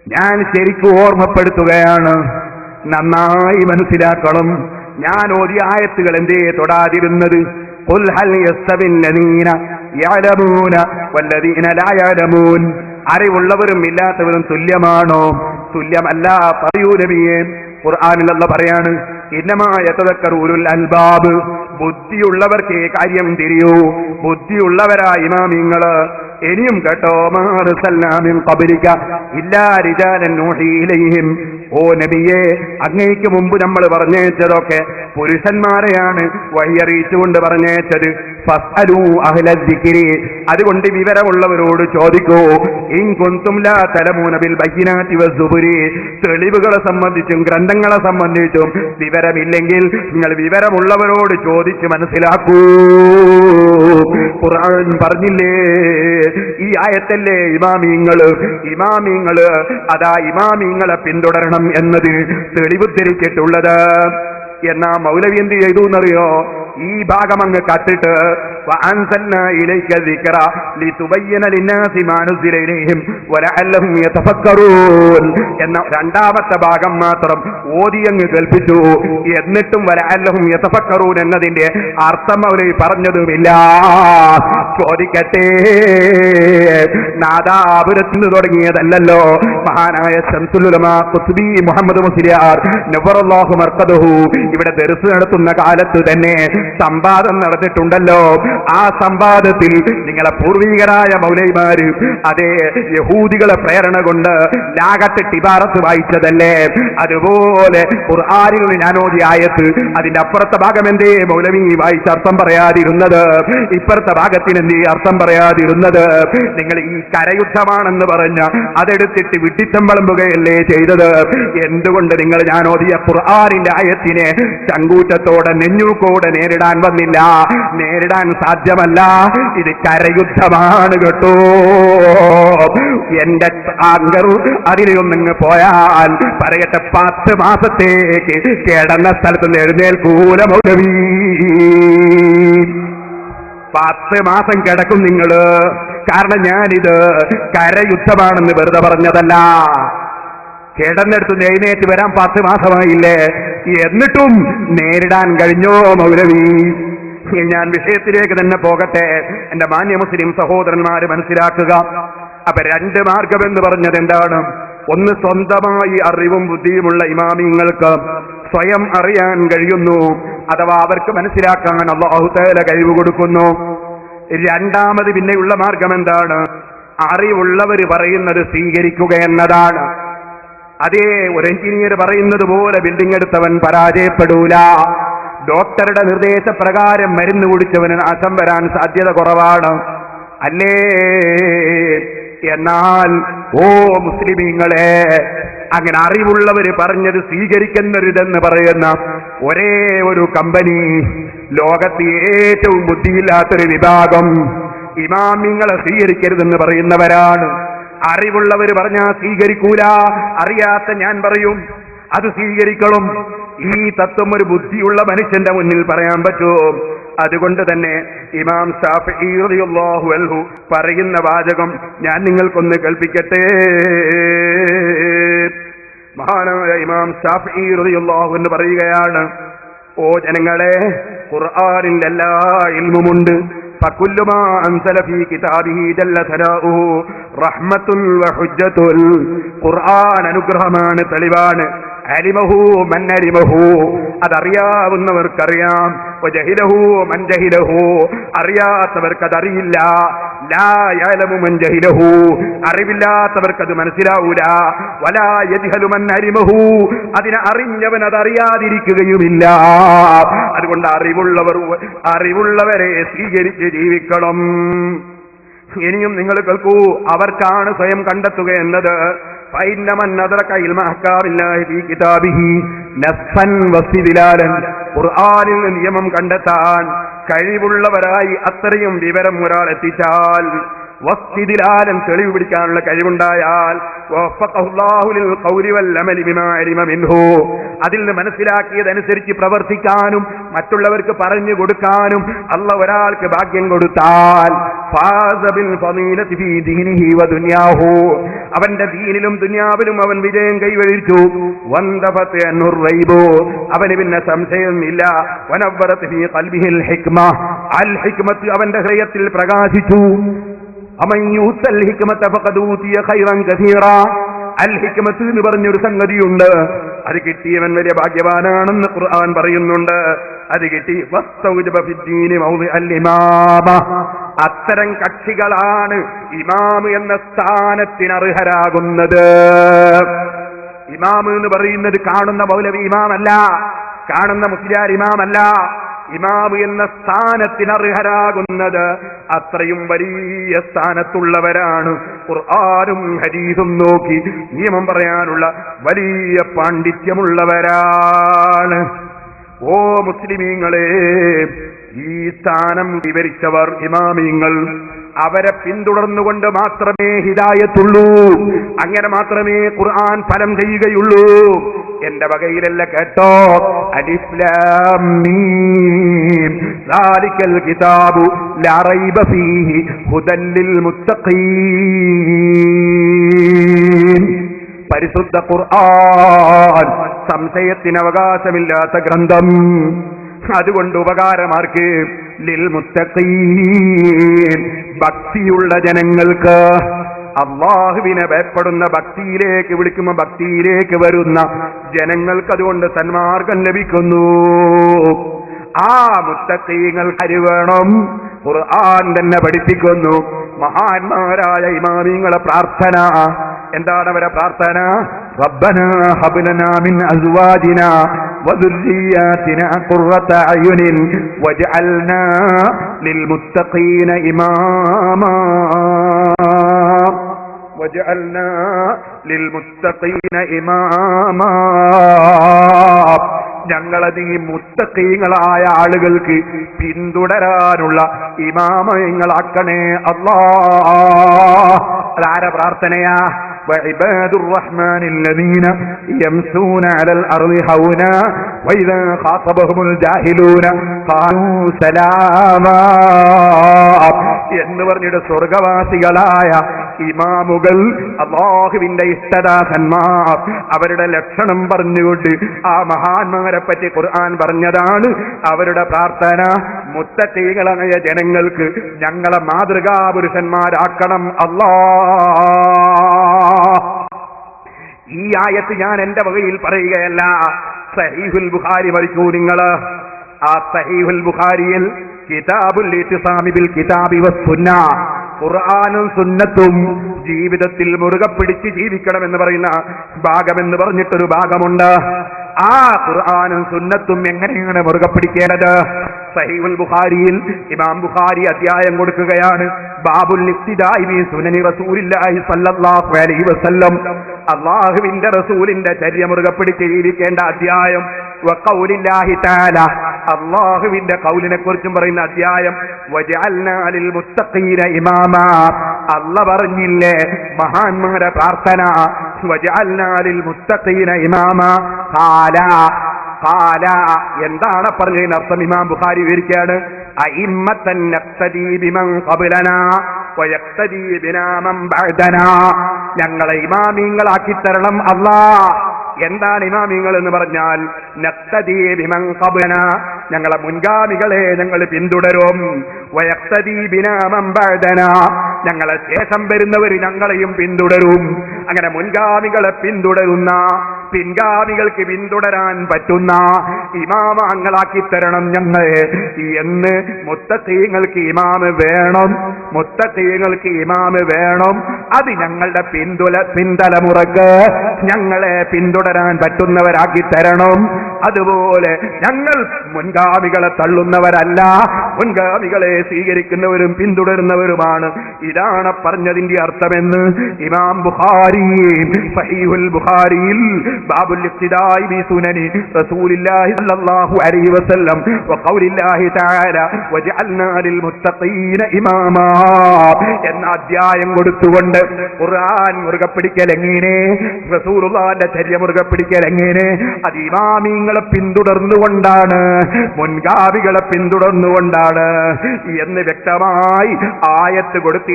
ഞാൻ ശരിക്കും ഓർമ്മപ്പെടുത്തുകയാണ്, നന്നായി മനസ്സിലാക്കണം. ഞാൻ ഓതിയ ആയത്തുകൾ എന്തേ തൊടാതിരുന്നത്? ഖുൽ ഹൽ യസ്തവിൽ ലദീന യഅലമൂന വല്ലദീന ലാ യഅലമൂൻ. അറിവുള്ളവരും ഇല്ലാത്തവരും തുല്യമാണോ? തുല്യമല്ല. പറയൂ നബിയേ. ഖുർആനിൽ അല്ലാഹു പറയാണ്, ഇന്നമാ യതദക്കറു ഉലുൽ അൽബാബ്. ബുദ്ധിയുള്ളവർക്കേ കാര്യം തിരിയൂ. ബുദ്ധിയുള്ളവരായ ഇമാമിങ്ങള്. ഇനിയും കേട്ടോ, മാ അർസൽനാ മിൻ ഖബ്ലിക ഇല്ലാ റിജാലൻ നൂഹി ഇലൈഹിം. ഓ നബിയേ, അങ്ങേക്ക് മുമ്പ് നമ്മൾ പറഞ്ഞേച്ചതൊക്കെ പുരുഷന്മാരെയാണ് വഴിയറിയിച്ചുകൊണ്ട് പറഞ്ഞേച്ചത്. ഫസ്അലൂ അഹ്ല ദിക്രി. അതുകൊണ്ട് വിവരമുള്ളവരോട് ചോദിക്കൂ. ഇൻ കുൻതും ലാ തലമൂന ബിൽ ബയ്യിനാതി വസ്സുബുരി. തെളിവുകളെ സംബന്ധിച്ചും ഗ്രന്ഥങ്ങളെ സംബന്ധിച്ചും വിവരമില്ലെങ്കിൽ നിങ്ങൾ വിവരമുള്ളവരോട് ചോദിച്ച് മനസ്സിലാക്കൂ. ഖുർആൻ പറഞ്ഞില്ലേ, ഈ ആയത്തല്ലേ ഇമാമിങ്ങള് അതാ ഇമാമിങ്ങളെ പിന്തുടരണം എന്നത് തെളിവുദ്ധരിച്ചിട്ടുള്ളത്. എന്നാ മൗലവി എന്ത് ചെയ്തു എന്നറിയോ? ഈ ഭാഗം അങ്ങ് കട്ടിട്ട് വഅൻസൽനാ ഇലൈക ദിക്റ ലിതുബയ്യന ലിന്നാസി മാ നുസില ഇലൈഹിം വലഅല്ലഹും യതഫക്കറൂൻ എന്ന രണ്ടാമത്തെ ഭാഗം മാത്രം ഓതി അങ്ങ് കേൾപ്പിച്ചു. എന്നിട്ടും വലഅല്ലഹും യതഫക്കറൂൻ എന്നതിന്റെ അർത്ഥം അവര് പറഞ്ഞതുമില്ല. ചോദിക്കട്ടെ, നാദാപുരത്തിൽ നിന്ന് തുടങ്ങിയതല്ലല്ലോ. മഹാനായ ശംസുൽ ഉലമാ ഖുത്ബി മുഹമ്മദ് മുസ്ലിയാർ നവറല്ലാഹു മർഖദഹു ഇവിടെ ദർസ് നടത്തുന്ന കാലത്ത് തന്നെ സംവാദം നടന്നിട്ടുണ്ടല്ലോ. ആ സംവാദത്തിൽ നിങ്ങളെ പൂർവികരായ മൗലൈമാര് അതേ യഹൂദികളെ പ്രേരണ കൊണ്ട് ലാഗത്ത് ഇബാറത്ത് വായിച്ചതല്ലേ? അതുപോലെ ഖുർആനിൽ ഞാനോദിയ ആയത്ത് അതിന്റെ അപ്പുറത്തെ ഭാഗം എന്തേ മൗലവി വായിച്ച അർത്ഥം പറയാതിരുന്നത്? ഇപ്പുറത്തെ ഭാഗത്തിന് എന്തേ അർത്ഥം പറയാതിരുന്നത്? നിങ്ങൾ ഈ കരയുദ്ധമാണെന്ന് പറഞ്ഞ അതെടുത്തിട്ട് വിട്ടിത്തം വിളമ്പുകയല്ലേ ചെയ്തത്? എന്തുകൊണ്ട് നിങ്ങൾ ഞാനോദിയ ഖുർആനിന്റെ ആയത്തിനെ ചങ്കൂറ്റത്തോടെ നെഞ്ഞൂക്കോടെ നേരിടാൻ വന്നില്ല? നേരിടാൻ സാധ്യമല്ല. ഇത് കരയുദ്ധമാണ് കേട്ടോ. എന്റെ ആങ്കർ അതിലൊന്നിങ്ങ് പോയാൽ പറയട്ടെ, 10 മാസത്തേക്ക് കിടന്ന സ്ഥലത്ത് നിന്ന് എഴുന്നേൽക്കൂല മൗലവി. 10 മാസം കിടക്കും നിങ്ങള്. കാരണം ഞാനിത് കരയുദ്ധമാണെന്ന് വെറുതെ പറഞ്ഞതല്ല. കിടന്നെടുത്ത് എഴുന്നേറ്റ് വരാൻ 10 മാസമായില്ലേ? എന്നിട്ടും നേരിടാൻ കഴിഞ്ഞോ മൗലവി? ഞാൻ വിഷയത്തിലേക്ക് തന്നെ പോകട്ടെ. എന്റെ മാന്യ മുസ്ലിം സഹോദരന്മാര് മനസ്സിലാക്കുക. അപ്പൊ 2 മാർഗം എന്ന് പറഞ്ഞത് എന്താണ്? ഒന്ന്, സ്വന്തമായി അറിവും ബുദ്ധിയുമുള്ള ഇമാമിങ്ങൾക്ക് സ്വയം അറിയാൻ കഴിയുന്നു, അഥവാ അവർക്ക് മനസ്സിലാക്കാൻ അല്ലാഹു തആല കഴിവ് കൊടുക്കുന്നു. രണ്ടാമത് പിന്നെയുള്ള മാർഗം എന്താണ്? അറിവുള്ളവര് പറയുന്നത് സ്വീകരിക്കുക എന്നതാണ്. അതേ, ഒരു എഞ്ചിനീയർ പറയുന്നത് പോലെ ബിൽഡിംഗ് എടുത്തവൻ പരാജയപ്പെടൂല. ഡോക്ടറുടെ നിർദ്ദേശപ്രകാരം മരുന്ന് കുടിച്ചവന് നാശം വരാൻ സാധ്യത കുറവാണ്, അല്ലേ? എന്നാൽ ഓ മുസ്ലിമീങ്ങളെ, അങ്ങനെ അറിവുള്ളവര് പറഞ്ഞത് സ്വീകരിക്കുന്നരുതെന്ന് പറയുന്ന ഒരേ ഒരു കമ്പനി, ലോകത്ത് ഏറ്റവും ബുദ്ധിയില്ലാത്തൊരു വിഭാഗം ഇമാമിങ്ങളെ സ്വീകരിക്കരുതെന്ന് പറയുന്നവരാണ്. അറിവുള്ളവർ പറഞ്ഞാൽ സ്വീകരിക്കൂല, അറിയാത്ത ഞാൻ പറയും അത് സ്വീകരിക്കണം. ഈ തത്വം ഒരു ബുദ്ധിയുള്ള മനുഷ്യന്റെ മുന്നിൽ പറയാൻ പറ്റുമോ? അതുകൊണ്ട് തന്നെ ഇമാം ശാഫിഈ റളിയല്ലാഹു അൻഹു പറയുന്ന വാചകം ഞാൻ നിങ്ങൾക്കൊന്ന് കേൾപ്പിക്കട്ടെ. മഹാനായ ഇമാം ശാഫിഈ റളിയല്ലാഹു അൻഹു പറയുകയാണ്, ഓ ജനങ്ങളെ, ഖുർആനിൽ എല്ലാ ഇൽമുമുണ്ട്. فكل ما أنزل في كتابه جل ثناؤه رحمة وحجة. ഖുർആൻ അനുഗ്രഹമാണ്, തെളിവാണ്. അലിമഹു മൻ അലിമഹു, അതറിയാവുന്നവർക്കറിയാം. വജഹിലഹു മൻ ജഹിലഹു, അറിയാത്തവർക്കതറിയില്ല. ലാ യഅലമു മൻ ജഹിലഹു, അറിവില്ലാത്തവർക്കത് മനസ്സിലാവൂല. വലാ യജ്ഹലു മൻ അലിമഹു, അതിനെ അറിഞ്ഞവൻ അതറിയാതിരിക്കുകയുമില്ല. അതുകൊണ്ട് അറിവുള്ളവരെ സ്വീകരിച്ച് ജീവിക്കണം. ഇനിയും നിങ്ങൾ കേൾക്കൂ, അവർക്കാണ് സ്വയം കണ്ടെത്തുക എന്നത്. ഖുർആനിൽ നിയമം കണ്ടെത്താൻ കഴിവുള്ളവരായി അത്രയും വിവരം ഒരാൾ എത്തിച്ചാൽ വസ്തിദിലാലൻ തെളിവ് പിടിക്കാനുള്ള കഴിവുണ്ടായാൽ അതിൽ നിന്ന് മനസ്സിലാക്കിയതനുസരിച്ച് പ്രവർത്തിക്കാനും മറ്റുള്ളവർക്ക് പറഞ്ഞു കൊടുക്കാനും അല്ലാഹു ഒരാൾക്ക് ഭാഗ്യം കൊടുത്താൽ അവന്റെ ദീനിലും ദുനിയാവിലും അവൻ വിജയം കൈവരിച്ചു. അവന് പിന്നെ സംശയമില്ല. അവന്റെ ഹൃദയത്തിൽ പ്രകാശിച്ചു. അൽ ഹിക്മത്ത് എന്ന് പറഞ്ഞൊരു സംഗതിയുണ്ട്. അത് കിട്ടിയവൻ വലിയ ഭാഗ്യവാനാണെന്ന് ഖുർആൻ പറയുന്നുണ്ട്. അത് കിട്ടി അത്തരം കക്ഷികളാണ് ഇമാം എന്ന സ്ഥാനത്തിന് അർഹരാകുന്നത്. ഇമാം എന്ന് പറയുന്നത് കാണുന്ന മൗലവി ഇമാമല്ല, കാണുന്ന മുസ്ലിയാർ ഇമാമല്ല. ഇമാം എന്ന സ്ഥാനത്തിന് അർഹരാകുന്നത് അത്രയും വലിയ സ്ഥാനത്തുള്ളവരാണ്. ഖുർആനും ഹദീസും നോക്കി നിയമം പറയാനുള്ള വലിയ പാണ്ഡിത്യമുള്ളവരാണ്. ഓ മുസ്ലിമീങ്ങളെ, ഈ സ്ഥാനം വിവരിച്ചവർ ഇമാമീങ്ങൾ. അവരെ പിന്തുടർന്നുകൊണ്ട് മാത്രമേ ഹിദായത്തുള്ളൂ. അങ്ങനെ മാത്രമേ ഖുർആൻ ഫലം ചെയ്യുകയുള്ളൂ. എന്റെ വകയിലല്ല, കേട്ടോ. അലിഫ് ലാം മീം ദാലിക്കൽ കിതാബു ലാ റൈബ ഫീഹി ഹുദൻ ലിൽ മുത്തഖീൻ. പരിശുദ്ധ ഖുർആൻ സംശയത്തിന് അവകാശമില്ലാത്ത ഗ്രന്ഥം. അതുകൊണ്ട് ഉപകാരമാർക്ക്? ലിൽ മുത്തഖീൻ, ഭക്തിയുള്ള ജനങ്ങൾക്ക്. അല്ലാഹുവിനെ ഭയപ്പെടുന്ന, ഭക്തിയിലേക്ക് വിളിക്കുമ്പോൾ ഭക്തിയിലേക്ക് വരുന്ന ജനങ്ങൾക്ക് അതുകൊണ്ട് സന്മാർഗം ലഭിക്കുന്നു. ആ മുത്തഖീങ്ങൾ വേണം. ഖുർആൻ തന്നെ പഠിപ്പിക്കുന്നു. മഹാന്മാരായ ഇമാമിങ്ങളെ പ്രാർത്ഥന എന്താണ്? അവരെ പ്രാർത്ഥന റബ്ബനാ ഹബ് ലനാ മിൻ അസ്വാജിനാ വദുർരിയാതിനാ ഖുർറത അയുനിൻ വജ്അൽനാ ലിൽ മുത്തഖീന ഇമാമാ വജ്അൽനാ ലിൽ മുത്തഖീന ഇമാമാ. ഞങ്ങളത് ഈ മുത്തഖീങ്ങളായ ആളുകൾക്ക് പിന്തുടരാനുള്ള ഇമാമങ്ങളാക്കണേ അല്ലാഹ്. അതാര പ്രാർത്ഥനയാ? وعباد الرحمن الذين يمشون على الأرض هونا وإذا خاطبهم الجاهلون قالوا سلاما എന്ന് പറഞ്ഞിട്ട് സ്വർഗവാസികളായ ഇമാമുകൾ, അല്ലാഹുവിന്റെ ഇഷ്ടദാസന്മാർ, അവരുടെ ലക്ഷണം പറഞ്ഞുകൊണ്ട് ആ മഹാന്മാരെ പറ്റി ഖുർആൻ പറഞ്ഞതാണ്. അവരുടെ പ്രാർത്ഥന മുത്തഖീകളായ ജനങ്ങൾക്ക് ഞങ്ങളെ മാതൃകാ പുരുഷന്മാരാക്കണം അല്ലാഹ്. ഈ ആയത്ത് ഞാൻ എന്റെ വകയിൽ പറയുകയല്ല. സഹീഹുൽ ബുഖാരി പഠിക്കൂ നിങ്ങൾ. ആ സഹീഹുൽ ബുഖാരിയിൽ കിതാബുൽ ഇത്തിസാമി ബിൽ കിതാബി വസ്സുന്ന, ഖുർആനും സുന്നത്തും ജീവിതത്തിൽ മുറുകെ പിടിച്ച് ജീവിക്കണമെന്ന് പറയുന്ന ഭാഗമെന്ന് പറഞ്ഞിട്ടൊരു ഭാഗമുണ്ട്. ആ ഖുർആനും സുന്നത്തും എങ്ങനെയാണ് മുറുകെ പിടിക്കേണ്ടത്? സഹീഹുൽ ബുഖാരിയിൽ ഇമാം ബുഖാരി അധ്യായം കൊടുക്കുകയാണ്. ബാബുൽ ഇഖ്തിദാഇ ബി സുനനി റസൂലില്ലാഹി സ്വല്ലല്ലാഹു അലൈഹി വസല്ലം. അല്ലാഹുവിന്റെ റസൂലിന്റെ ചര്യ മുറുകെ പിടിച്ച് ജീവിക്കേണ്ട അധ്യായം. വഖൗലില്ലാഹി തആല, അല്ലാഹുവിന്റെ ഖൗലിനെ കുറിച്ചും പറയുന്ന അധ്യായം. വജഅൽനാ ലിൽ മുത്തഖീന ഇമാമാ. അല്ലാഹ് പറഞ്ഞില്ലേ മഹാന്മാരുടെ പ്രാർത്ഥന, വജഅൽനാ ലിൽ മുത്തഖീന ഇമാമാ. ഖാല എന്താണ് പറഞ്ഞതിന് അർത്ഥം? ഇമാം ബുഖാരി വിവരിക്കുകയാണ്. അഇമ്മത്തൻ നഖ്തദീ ബിമൻ ഖബ്ലനാ വയഖ്തദീ ബിനാ മൻ ബഅദനാ. ഞങ്ങളെ ഇമാമിങ്ങളാക്കി തരണം അല്ലാഹ്. എന്താണ് ഇമാമിങ്ങൾ എന്ന് പറഞ്ഞാൽ? നഖ്തദീ ബിമൻ ഖബ്ലനാ, ഞങ്ങളെ മുൻഗാമികളെ ഞങ്ങൾ പിന്തുടരും. വയഖ്തദീ ബിനാ മൻ ബഅദനാ, ഞങ്ങളെ ശേഷം വരുന്നവർ ഞങ്ങളെയും പിന്തുടരും. അങ്ങനെ മുൻഗാമികളെ പിന്തുടരുന്ന, പിൻഗാമികൾക്ക് പിന്തുടരാൻ പറ്റുന്ന ഇമാമങ്ങളാക്കി തരണം ഞങ്ങൾ എന്ന്. മുത്തഖീങ്ങൾക്ക് ഇമാമ് വേണം, മുത്തഖീങ്ങൾക്ക് ഇമാമ് വേണം. അത് ഞങ്ങളുടെ പിന്തലമുറക്ക് ഞങ്ങളെ പിന്തുടരാൻ പറ്റുന്നവരാക്കി തരണം. അതുപോലെ ഞങ്ങൾ മുൻഗാമികളെ തള്ളുന്നവരല്ല, മുൻഗാമികളെ സ്വീകരിക്കുന്നവരും പിന്തുടരുന്നവരുമാണ്. ഇതാണ് പറഞ്ഞതിന്റെ അർത്ഥമെന്ന് ഇമാം ബുഖാരി സഹീഹുൽ ബുഖാരിയിൽ ബാബുൽ ഇഖ്തിദാഇ ബി സുനനി റസൂലില്ലാഹി സ്വല്ലല്ലാഹു അലൈഹി വസല്ലം വഖൗലില്ലാഹി തആല വജഅൽനാ ലിൽ മുത്തഖീന ഇമാമാ എന്ന അധ്യായം കൊടുത്തുകൊണ്ട് ഖുർആൻ മുറുകെ പിടിക്കൽ എങ്ങനെ, റസൂലുള്ളാഹിന്റെ ചര്യ മുറുകെ പിടിക്കൽ എങ്ങനെ, അത് ഇമാമിങ്ങളെ പിന്തുടർന്നുകൊണ്ടാണ്, മുൻഗാമികളെ പിന്തുടർന്നുകൊണ്ടാണ് എന്ന് വ്യക്തമായി ആയത്ത് കൊടുത്ത്